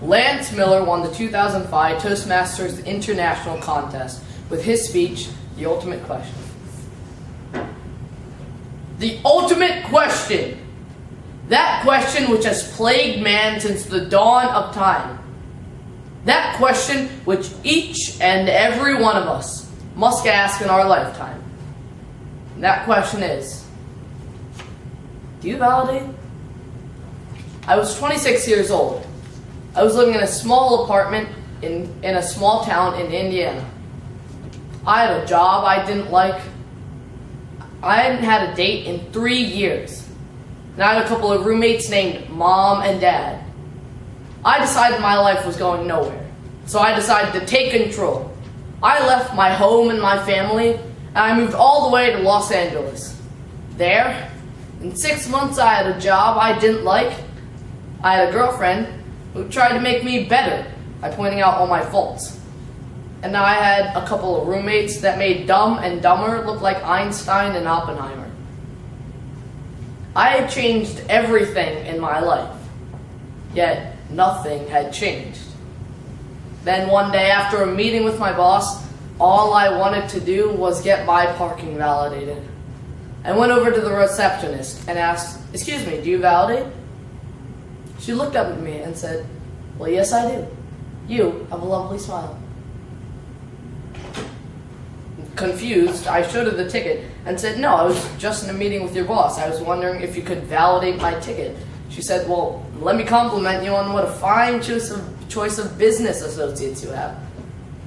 Lance Miller won the 2005 Toastmasters International Contest with his speech, The Ultimate Question. The ultimate question. That question which has plagued man since the dawn of time. That question which each and every one of us must ask in our lifetime. And that question is, do you validate? I was 26 years old. I was living in a small apartment in a small town in Indiana. I had a job I didn't like. I hadn't had a date in 3 years. And I had a couple of roommates named Mom and Dad. I decided my life was going nowhere. So I decided to take control. I left my home and my family, and I moved all the way to Los Angeles. There, in 6 months I had a job I didn't like. I had a girlfriend who tried to make me better by pointing out all my faults. And I had a couple of roommates that made Dumb and Dumber look like Einstein and Oppenheimer. I had changed everything in my life, yet nothing had changed. Then one day after a meeting with my boss, all I wanted to do was get my parking validated. I went over to the receptionist and asked, "Excuse me, do you validate?" She looked up at me and said, "Well, yes, I do. You have a lovely smile." Confused, I showed her the ticket and said, "No, I was just in a meeting with your boss. I was wondering if you could validate my ticket." She said, "Well, let me compliment you on what a fine choice of business associates you have."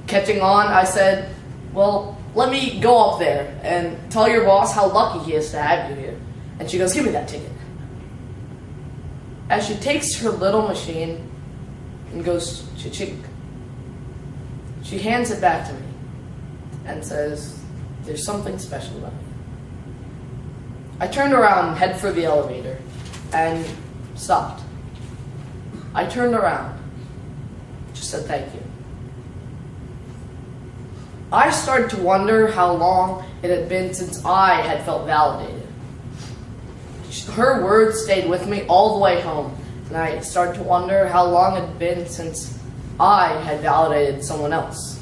Catching on, I said, "Well, let me go up there and tell your boss how lucky he is to have you here." And she goes, "Give me that ticket." As she takes her little machine and goes cha-chink, she hands it back to me and says, "There's something special about it." I turned around and head for the elevator and stopped. I turned around, just said thank you. I started to wonder how long it had been since I had felt validated. Her words stayed with me all the way home, and I started to wonder how long it had been since I had validated someone else.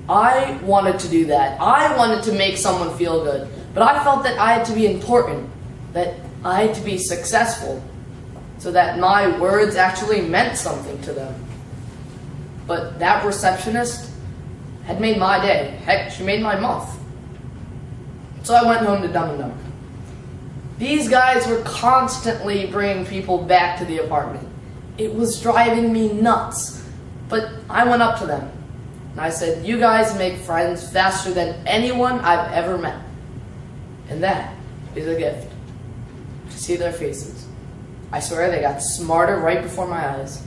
I wanted to do that. I wanted to make someone feel good, but I felt that I had to be important, that I had to be successful, so that my words actually meant something to them. But that receptionist had made my day. Heck, she made my month. So I went home to Dumb and Dumber. These guys were constantly bringing people back to the apartment. It was driving me nuts. But I went up to them and I said, "You guys make friends faster than anyone I've ever met." And that is a gift. To see their faces. I swear they got smarter right before my eyes.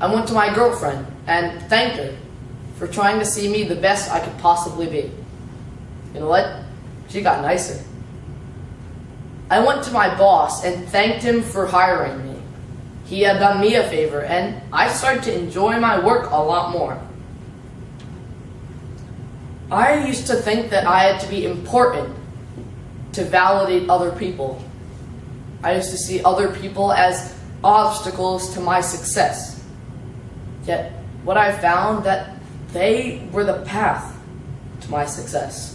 I went to my girlfriend and thanked her for trying to see me the best I could possibly be. You know what? She got nicer. I went to my boss and thanked him for hiring me. He had done me a favor, and I started to enjoy my work a lot more. I used to think that I had to be important to validate other people. I used to see other people as obstacles to my success. Yet, what I found that they were the path to my success.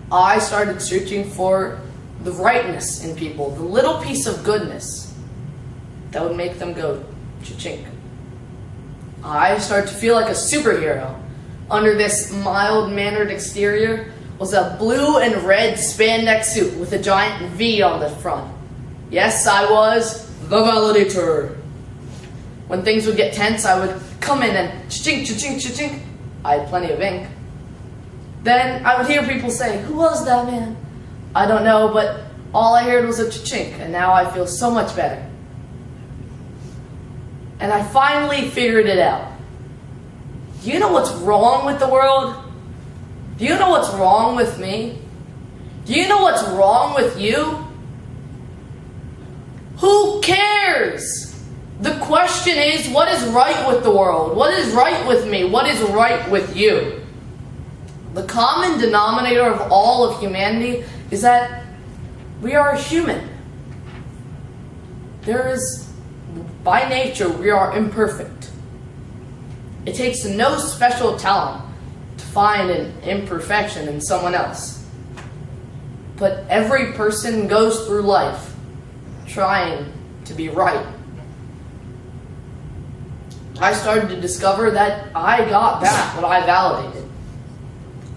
I started searching for the rightness in people, the little piece of goodness that would make them go cha-chink. I started to feel like a superhero. Under this mild-mannered exterior was a blue and red spandex suit with a giant V on the front. Yes, I was the validator. When things would get tense, I would come in and cha-chink, cha-chink, cha-chink. I had plenty of ink. Then I would hear people say, "Who was that man?" I don't know, but all I heard was a cha-chink, and now I feel so much better. And I finally figured it out. Do you know what's wrong with the world? Do you know what's wrong with me? Do you know what's wrong with you? Who cares? The question is, what is right with the world? What is right with me? What is right with you? The common denominator of all of humanity is that we are human. by nature, we are imperfect. It takes no special talent to find an imperfection in someone else. But every person goes through life trying to be right. I started to discover that I got back what I validated.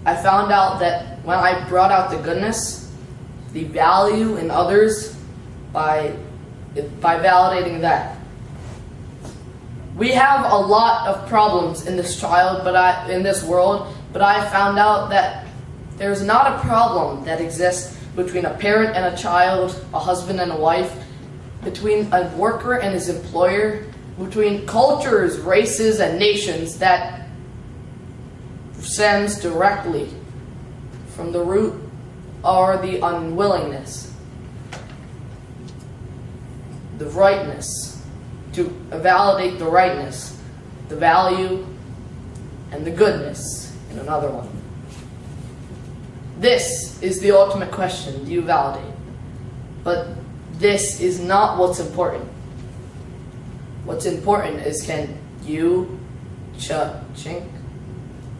I found out that when I brought out the goodness, the value in others by validating that. We have a lot of problems in this world, but I found out that there's not a problem that exists between a parent and a child, a husband and a wife, between a worker and his employer, between cultures, races, and nations that stems directly from the root or the unwillingness, the rightness, to validate the rightness, the value, and the goodness in another one. This is the ultimate question: do you validate? But this is not what's important. What's important is, can you chink?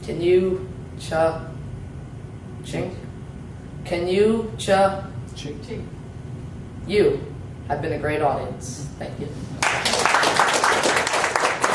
Can you chink? Can you chink? You have been a great audience. Thank you.